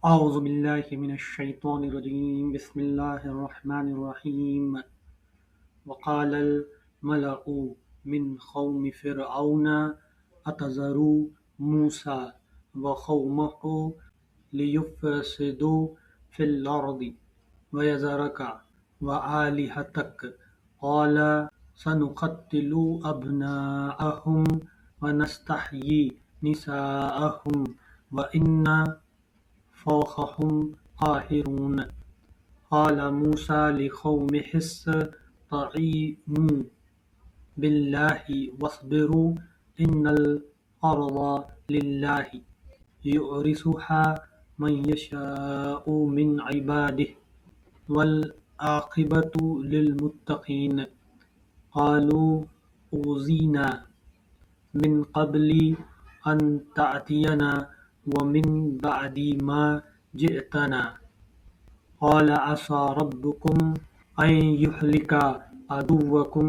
أعوذ بالله من الشيطان الرجيم بسم الله الرحمن الرحيم وقال الملأ من قوم فرعون أتذر موسى وقومه ليفسدوا في الأرض ويذرك وآلهتك قال سنقتل أبناءهم ونستحيي نساءهم وإنا فوقهم قاهرون. قال موسى لقومه استعينوا بالله واصبروا إن الأرض لله يورثها من يشاء من عباده والعاقبة للمتقين. قالوا أوذينا من قبل أن تأتينا ومن بعد ما جئتنا. قال عسى ربكم أن يهلك عدوكم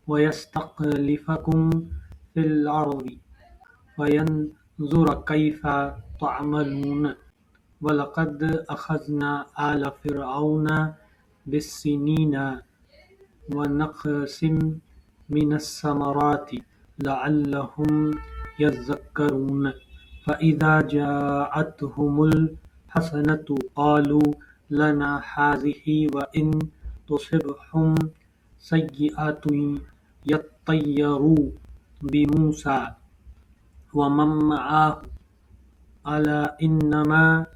ويستخلفكم في الأرض فينظر كيف تعملون. ولقد أخذنا آل فرعون بالسنين ونقص من الثمرات لعلهم يذكرون. فإذا جاءتهم الحسنة قالوا لنا هذه وإن تصبهم سيئة يطيروا بموسى ومن معه ألا إنما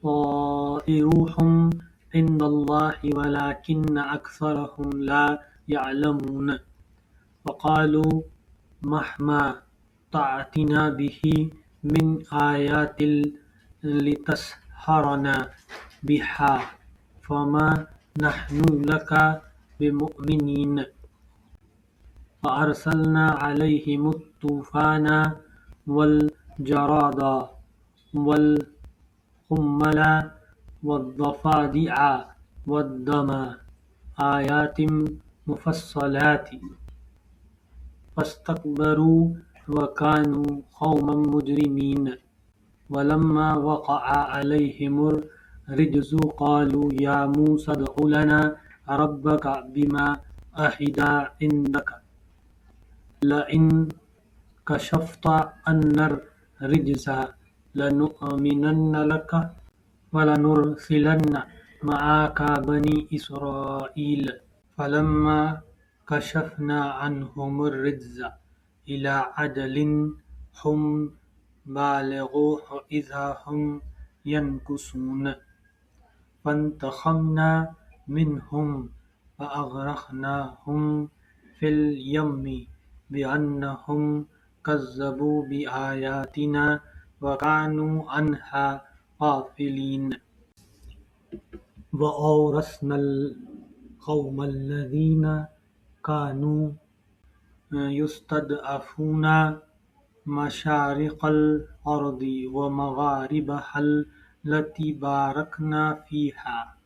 طائرهم عند الله ولكن أكثرهم لا يعلمون. وقالوا مهما تأتنا به من آيات لتسحرنا بها فما نحن لك بمؤمنين. فأرسلنا عليهم الطوفان والجراد والقمل والضفادع والدم آيات مفصلات فاستكبروا وكانوا قوما مجرمين. ولما وقع عليهم الرجز قالوا يا موسى ادع لنا ربك بما عهد عندك لئن كشفت عنا الرجز لنؤمنن لك ولنرسلن معك بني إسرائيل. فلما كشفنا عنهم الرجز إلى أجل هم بالغوه إذا هم ينكثون. فانتقمنا منهم فأغرقناهم في اليم بأنهم كذبوا بآياتنا وكانوا عنها غافلين. وأورثنا القوم الذين كانوا يستضعفون مشارق الأرض ومغاربها التي باركنا فيها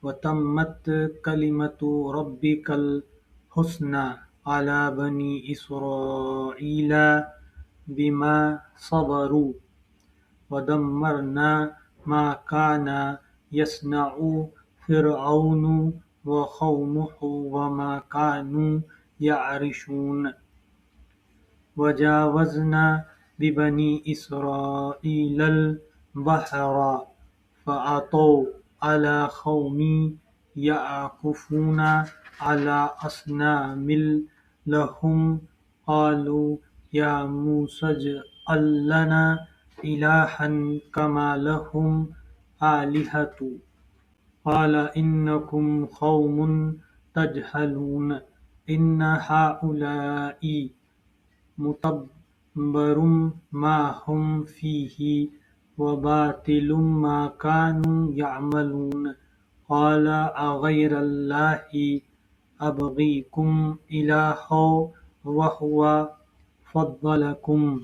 وتمت كلمة ربك الحسنى على بني إسرائيل بما صبروا ودمرنا ما كان يصنع فرعون وقومه وما كانوا يعرشون. وجاوزنا ببني إسرائيل البحر فأتوا على قوم يعكفون على أصنام لهم قالوا يا موسى اجعل لنا إلها كما لهم آلهة قال إنكم قوم تجهلون إن هؤلاء متبر ما هم فيه وباطل ما كانوا يعملون. قال أغير الله أبغيكم إلها وهو فضلكم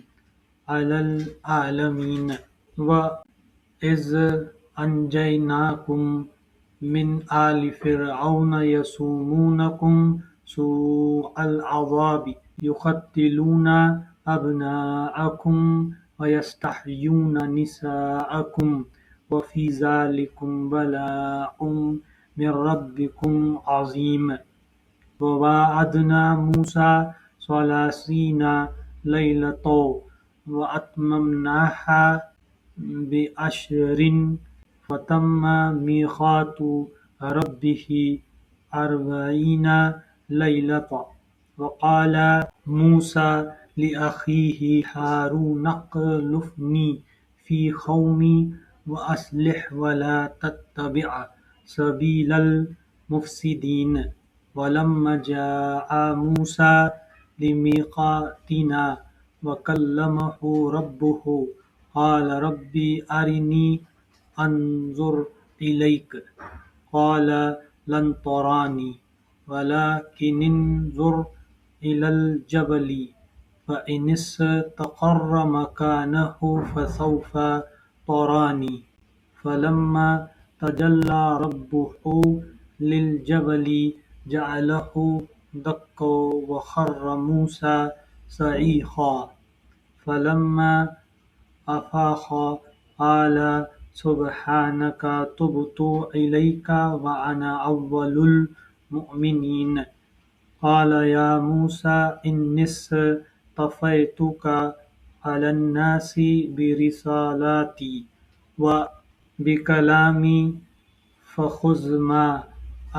على العالمين. وإذ أنجيناكم من آل فرعون يسومونكم سوء العذاب يقتلون أبناءكم وَيَسْتَحْيُونَ نِسَاءَكُمْ وَفِي ذَلِكُمْ بَلَاءٌ مِّن رَّبِّكُمْ عَظِيمٌ وَوَاعَدْنَا مُوسَىٰ ثَلَاثِينَ لَيْلَةً وَأَتْمَمْنَاهَا بِعَشْرٍ فَتَمَّ مِيقَاتُ رَبِّهِ أَرْبَعِينَ لَيْلَةً وَقَالَ مُوسَىٰ لِأَخِيهِ هَارُونَ اخْلُفْنِي فِي قَوْمِي وَأَصْلِحْ وَلَا تَتَّبِعْ سَبِيلَ الْمُفْسِدِينَ وَلَمَّا جَاءَ مُوسَىٰ لِمِيقَاتِنَا وَكَلَّمَهُ رَبُّهُ قَالَ رَبِّ أَرِنِي أَنظُرْ إِلَيْكَ قَالَ لَن تَرَانِي وَلَكِنِ انظُرْ إِلَى الْجَبَلِ فَإِنِ اسْتَقَرَّ مَكَانَهُ فَسَوْفَ تَرَانِي فَلَمَّا تَجَلَّى رَبُّهُ لِلْجَبَلِ جَعَلَهُ دَكًّا وَخَرَّ مُوسَىٰ صَعِقًا فَلَمَّا أَفَاقَ قَالَ سُبْحَانَكَ تُبْتُ إِلَيْكَ وَأَنَا أَوَّلُ الْمُؤْمِنِينَ قَالَ يَا مُوسَىٰ إِنِّي اصْطَفَيْتُكَ عَلَى النَّاسِ بِرِسَالَاتِي وَبِكَلَامِي فَخُذْ مَا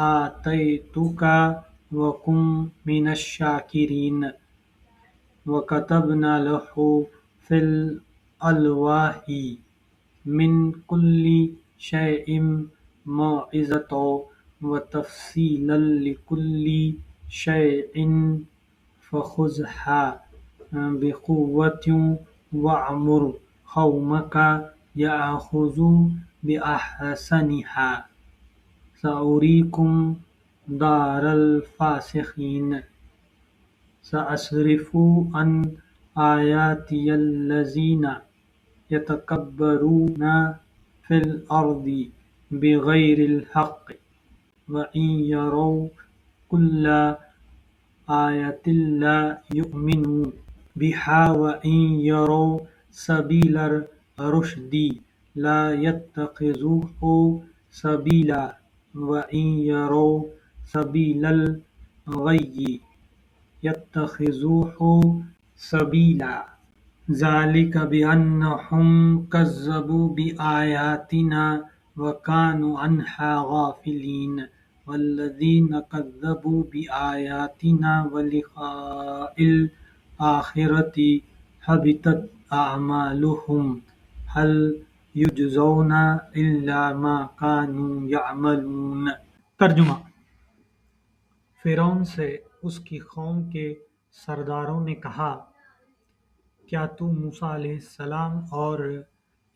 آتَيْتُكَ وَكُن مِّنَ الشَّاكِرِينَ وَكَتَبْنَا لَهُ فِي الْأَلْوَاحِ مِن كُلِّ شَيْءٍ مَوْعِظَةً وَتَفْصِيلًا لِكُلِّ شَيْءٍ فَخُذْهَا بِقُوَّةٍ وَأْمُرْ قَوْمَكَ يَأْخُذُوا بِأَحْسَنِهَا سَأُرِيكُمْ دَارَ الْفَاسِقِينَ سَأَصْرِفُ عَنْ آيَاتِيَ الَّذِينَ يَتَكَبَّرُونَ فِي الْأَرْضِ بِغَيْرِ الْحَقِّ وَإِنْ يَرَوْا كُلَّ آيَةٍ لَا يُؤْمِنُوا بِهَا وَإِنْ يَرَوْا سَبِيلَ الرُّشْدِ لَا يَتَّخِذُوهُ سَبِيلًا وَإِنْ يَرَوْا سَبِيلَ الْغَيِّ يَتَّخِذُوهُ سَبِيلًا ذَلِكَ بِأَنَّهُمْ كَذَّبُوا بِآيَاتِنَا وَكَانُوا عَنْهَا غَافِلِينَ وَالَّذِينَ كَذَّبُوا بِآيَاتِنَا وَلِقَاءِ الْآخِرَةِ حَبِطَتْ أَعْمَالُهُمْ هَلْ يُجْزَوْنَ إِلَّا مَا كَانُوا يَعْمَلُونَ۔ ترجمہ: فرعون سے اس کی قوم کے سرداروں نے کہا، کیا تو موسیٰ علیہ السلام اور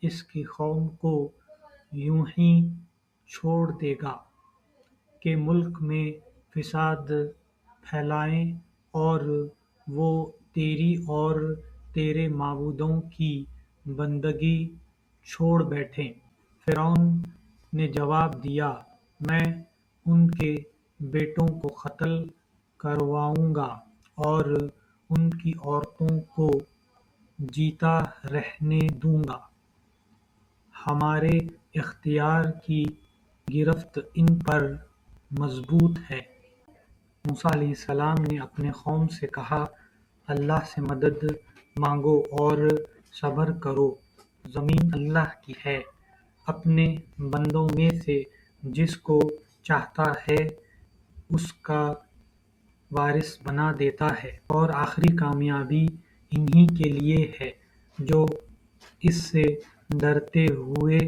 اس کی قوم کو یوں ہی چھوڑ دے گا کہ ملک میں فساد پھیلائیں اور وہ تیری اور تیرے معبودوں کی بندگی چھوڑ بیٹھیں؟ فرعون نے جواب دیا، میں ان کے بیٹوں کو قتل کرواؤں گا اور ان کی عورتوں کو جیتا رہنے دوں گا۔ ہمارے اختیار کی گرفت ان پر مضبوط ہے۔ موسیٰ علیہ السلام نے اپنے قوم سے کہا، اللہ سے مدد مانگو اور صبر کرو، زمین اللہ کی ہے، اپنے بندوں میں سے جس کو چاہتا ہے اس کا وارث بنا دیتا ہے، اور آخری کامیابی انہی کے لیے ہے جو اس سے ڈرتے ہوئے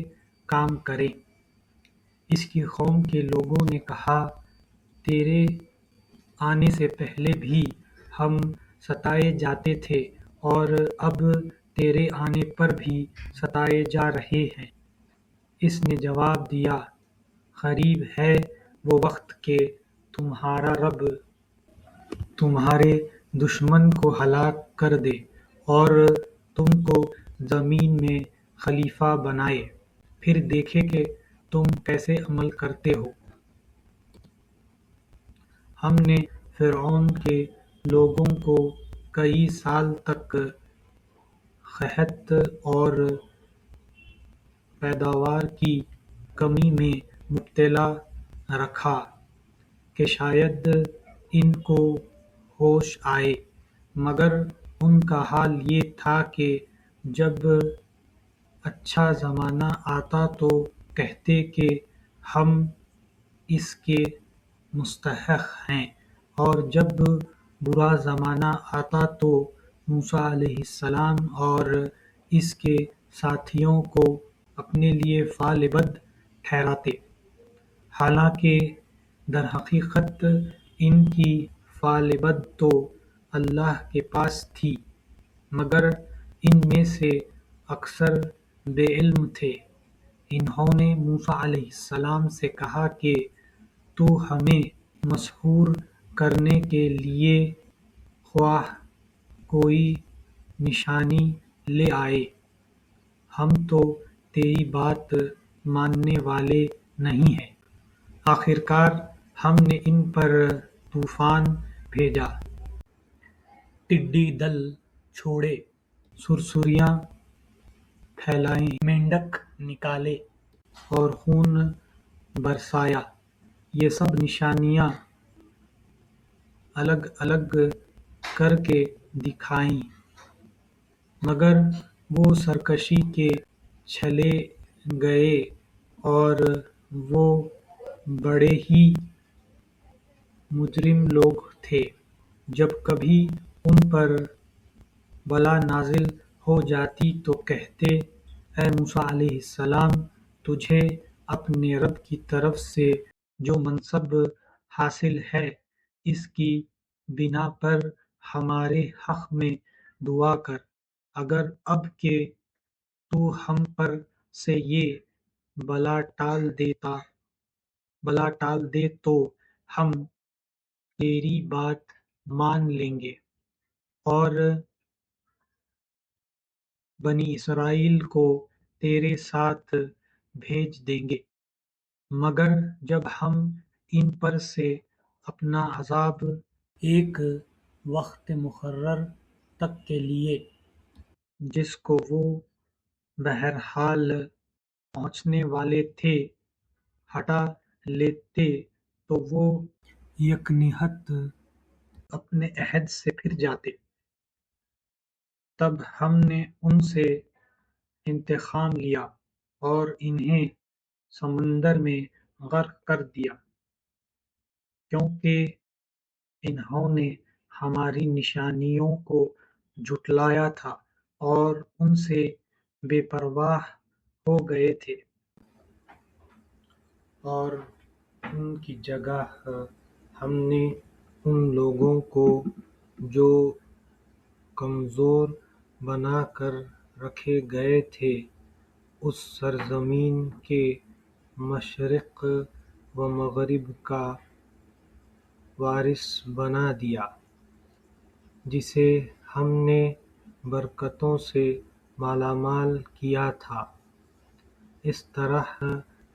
کام کریں۔ اس کی قوم کے لوگوں نے کہا، تیرے آنے سے پہلے بھی ہم ستائے جاتے تھے اور اب تیرے آنے پر بھی ستائے جا رہے ہیں۔ اس نے جواب دیا، قریب ہے وہ وقت کہ تمہارا رب تمہارے دشمن کو ہلاک کر دے اور تم کو زمین میں خلیفہ بنائے، پھر دیکھے کہ تم کیسے عمل کرتے ہو۔ ہم نے فرعون کے لوگوں کو کئی سال تک قحط اور پیداوار کی کمی میں مبتلا رکھا کہ شاید ان کو ہوش آئے، مگر ان کا حال یہ تھا کہ جب اچھا زمانہ آتا تو کہتے کہ ہم اس کے مستحق ہیں، اور جب برا زمانہ آتا تو موسیٰ علیہ السلام اور اس کے ساتھیوں کو اپنے لیے فعل بد ٹھہراتے، حالانکہ درحقیقت ان کی فعل بد تو اللہ کے پاس تھی، مگر ان میں سے اکثر بے علم تھے۔ انہوں نے موسیٰ علیہ السلام سے کہا کہ تو ہمیں مسحور کرنے کے لیے خواہ کوئی نشانی لے آئے، ہم تو تیری بات ماننے والے نہیں ہیں۔ آخرکار ہم نے ان پر طوفان بھیجا، ٹڈی دل چھوڑے، سرسریاں پھیلائیں، مینڈک نکالے اور خون برسایا۔ یہ سب نشانیاں الگ الگ کر کے دکھائیں، مگر وہ سرکشی کے چلے گئے اور وہ بڑے ہی مجرم لوگ تھے۔ جب کبھی ان پر بلا نازل ہو جاتی تو کہتے، اے موسیٰ علیہ السلام، تجھے اپنے رب کی طرف سے جو منصب حاصل ہے اس کی بنا پر ہمارے حق میں دعا کر، اگر اب کہ تو ہم پر سے یہ بلا ٹال دے تو ہم تیری بات مان لیں گے اور بنی اسرائیل کو تیرے ساتھ بھیج دیں گے، مگر جب ہم ان پر سے اپنا عذاب ایک وقت مقرر تک کے لیے، جس کو وہ بہرحال پہنچنے والے تھے، ہٹا لیتے تو وہ یکنہت اپنے عہد سے پھر جاتے۔ تب ہم نے ان سے انتقام لیا اور انہیں سمندر میں غرق کر دیا، کیونکہ انہوں نے ہماری نشانیوں کو جھٹلایا تھا اور ان سے بے پرواہ ہو گئے تھے۔ اور ان کی جگہ ہم نے ان لوگوں کو جو کمزور بنا کر رکھے گئے تھے اس سرزمین کے مشرق و مغرب کا وارث بنا دیا، جسے ہم نے برکتوں سے مالا مال کیا تھا۔ اس طرح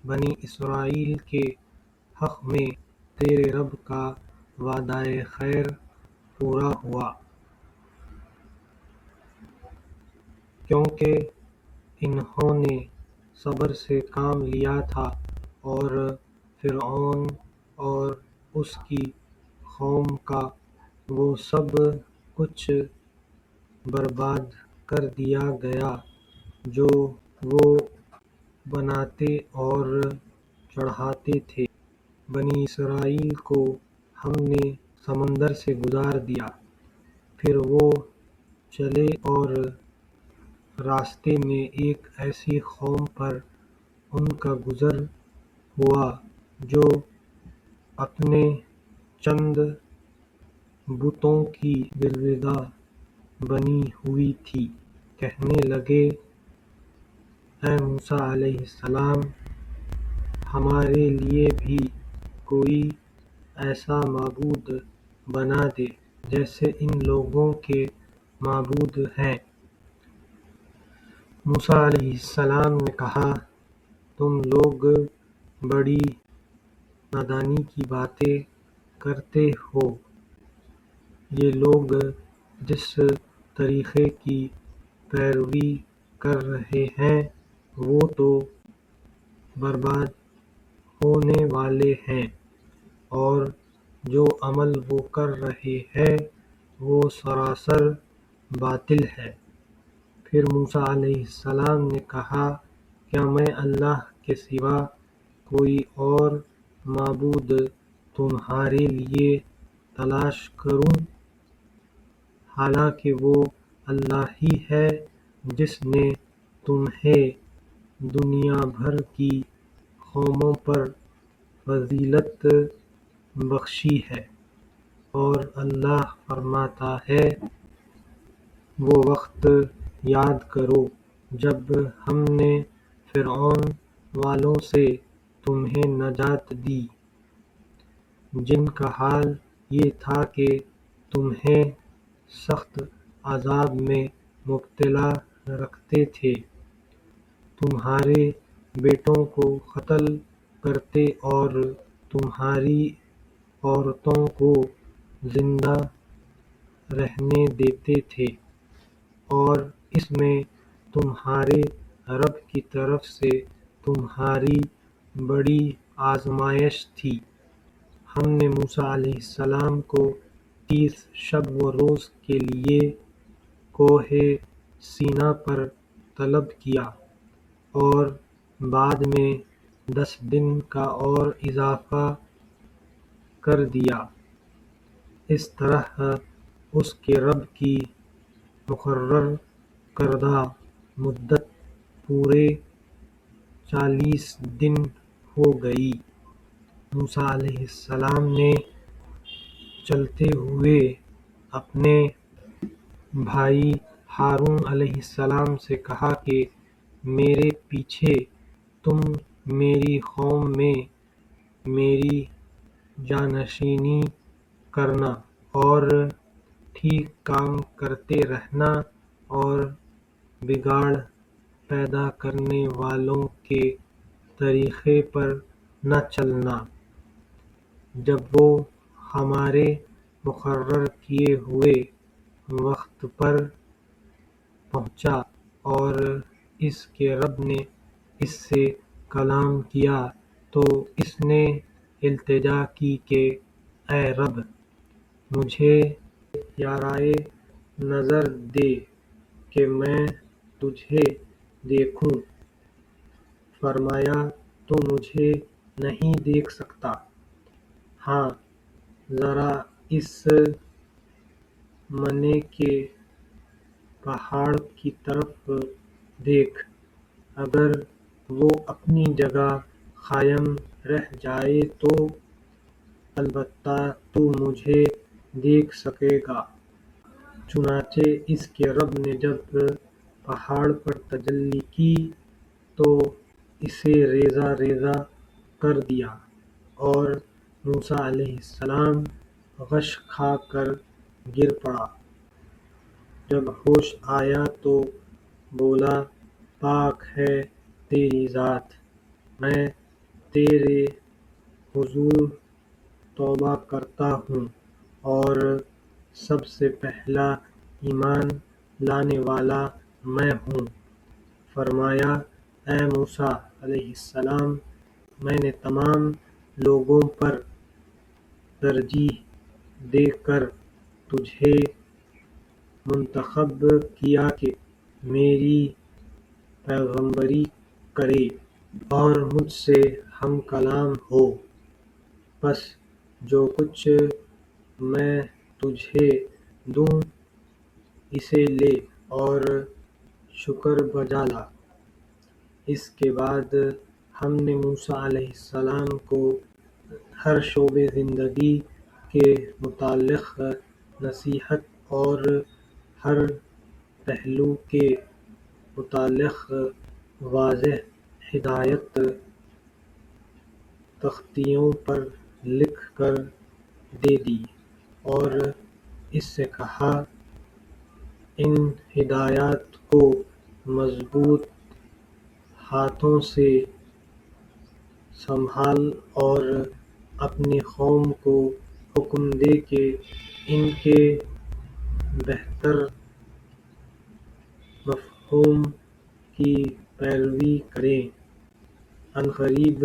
بنی اسرائیل کے حق میں تیرے رب کا وعدہ خیر پورا ہوا، کیونکہ انہوں نے صبر سے کام لیا تھا اور فرعون اور اس کی قوم کا وہ سب کچھ برباد کر دیا گیا جو وہ بناتے اور چڑھاتے تھے۔ بنی اسرائیل کو ہم نے سمندر سے گزار دیا، پھر وہ چلے اور راستے میں ایک ایسی قوم پر ان کا گزر ہوا جو اپنے چند بتوں کی گرویدہ بنی ہوئی تھی۔ کہنے لگے، اے موسیٰ علیہ السلام، ہمارے لیے بھی کوئی ایسا معبود بنا دے جیسے ان لوگوں کے معبود ہیں۔ موسیٰ علیہ السلام نے کہا، تم لوگ بڑی نادانی کی باتیں کرتے ہو۔ یہ لوگ جس طریقے کی پیروی کر رہے ہیں وہ تو برباد ہونے والے ہیں، اور جو عمل وہ کر رہے ہیں وہ سراسر باطل ہے۔ پھر موسیٰ علیہ السلام نے کہا، کیا میں اللہ کے سوا کوئی اور معبود تمہارے لیے تلاش کروں، حالانکہ وہ اللہ ہی ہے جس نے تمہیں دنیا بھر کی قوموں پر فضیلت بخشی ہے۔ اور اللہ فرماتا ہے، وہ وقت یاد کرو جب ہم نے فرعون والوں سے تمہیں نجات دی، جن کا حال یہ تھا کہ تمہیں سخت عذاب میں مبتلا رکھتے تھے، تمہارے بیٹوں کو قتل کرتے اور تمہاری عورتوں کو زندہ رہنے دیتے تھے، اور اس میں تمہارے رب کی طرف سے تمہاری بڑی آزمائش تھی۔ ہم نے موسیٰ علیہ السلام کو 30 شب و روز کے لیے کوہ سینا پر طلب کیا، اور بعد میں 10 دن کا اور اضافہ کر دیا۔ اس طرح اس کے رب کی مقرر کردہ مدت پورے 40 دن ہو گئی۔ موسیٰ علیہ السلام نے چلتے ہوئے اپنے بھائی ہارون علیہ السلام سے کہا کہ میرے پیچھے تم میری قوم میں میری جانشینی کرنا، اور ٹھیک کام کرتے رہنا، اور بگاڑ پیدا کرنے والوں کے طریقے پر نہ چلنا۔ جب وہ ہمارے مقرر کیے ہوئے وقت پر پہنچا اور اس کے رب نے اس سے کلام کیا تو اس نے التجا کی کہ اے رب، مجھے یارائے نظر دے کہ میں تجھے دیکھوں۔ فرمایا، تو مجھے نہیں دیکھ سکتا، ہاں ذرا اس منے کے پہاڑ کی طرف دیکھ، اگر وہ اپنی جگہ قائم رہ جائے تو البتہ تو مجھے دیکھ سکے گا۔ چنانچہ اس کے رب نے جب پہاڑ پر تجلی کی تو اسے ریزہ ریزہ کر دیا، اور موسیٰ علیہ السلام غش کھا کر گر پڑا۔ جب ہوش آیا تو بولا، پاک ہے تیری ذات، میں تیرے حضور توبہ کرتا ہوں اور سب سے پہلا ایمان لانے والا میں ہوں۔ فرمایا، اے موسیٰ علیہ السلام، میں نے تمام لوگوں پر ترجیح دے کر تجھے منتخب کیا کہ میری پیغمبری کرے اور مجھ سے ہم کلام ہو، پس جو کچھ میں تجھے دوں اسے لے اور شکر بجا لا۔ اس کے بعد ہم نے موسیٰ علیہ السلام کو ہر شعبۂ زندگی کے متعلق نصیحت اور ہر پہلو کے متعلق واضح ہدایت تختیوں پر لکھ کر دے دی، اور اس سے کہا، ان ہدایات کو مضبوط ہاتھوں سے سنبھال اور اپنی قوم کو حکم دے کہ ان کے بہتر ہم کی پیروی کریں۔ عنقریب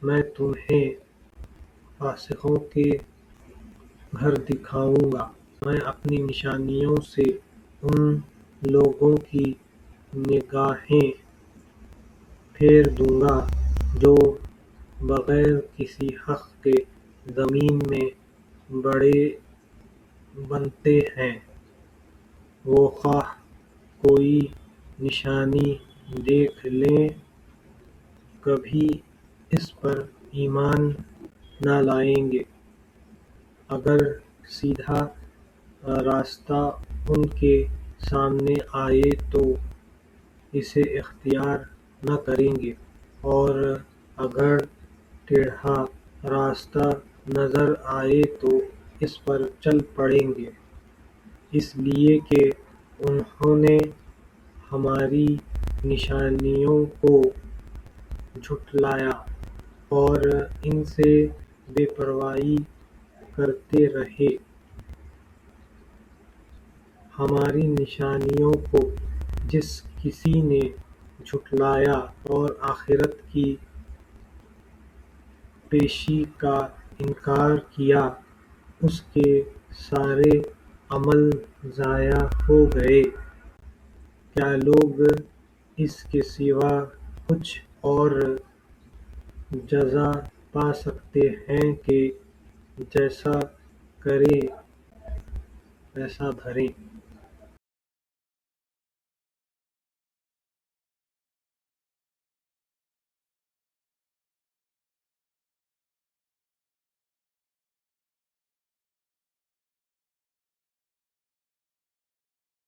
میں تمہیں فاسقوں کے گھر دکھاؤں گا۔ میں اپنی نشانیوں سے ان لوگوں کی نگاہیں پھیر دوں گا جو بغیر کسی حق کے زمین میں بڑے بنتے ہیں۔ وہ خواہ کوئی نشانی دیکھ لیں کبھی اس پر ایمان نہ لائیں گے۔ اگر سیدھا راستہ ان کے سامنے آئے تو اسے اختیار نہ کریں گے، اور اگر ٹیڑھا راستہ نظر آئے تو اس پر چل پڑیں گے، اس لیے کہ انہوں نے ہماری نشانیوں کو جھٹلایا اور ان سے بے پرواہی کرتے رہے۔ ہماری نشانیوں کو جس کسی نے جھٹلایا اور آخرت کی پیشی کا انکار کیا، اس کے سارے عمل ضائع ہو گئے۔ کیا لوگ اس کے سوا کچھ اور جزا پا سکتے ہیں کہ جیسا کریں ویسا بھریں؟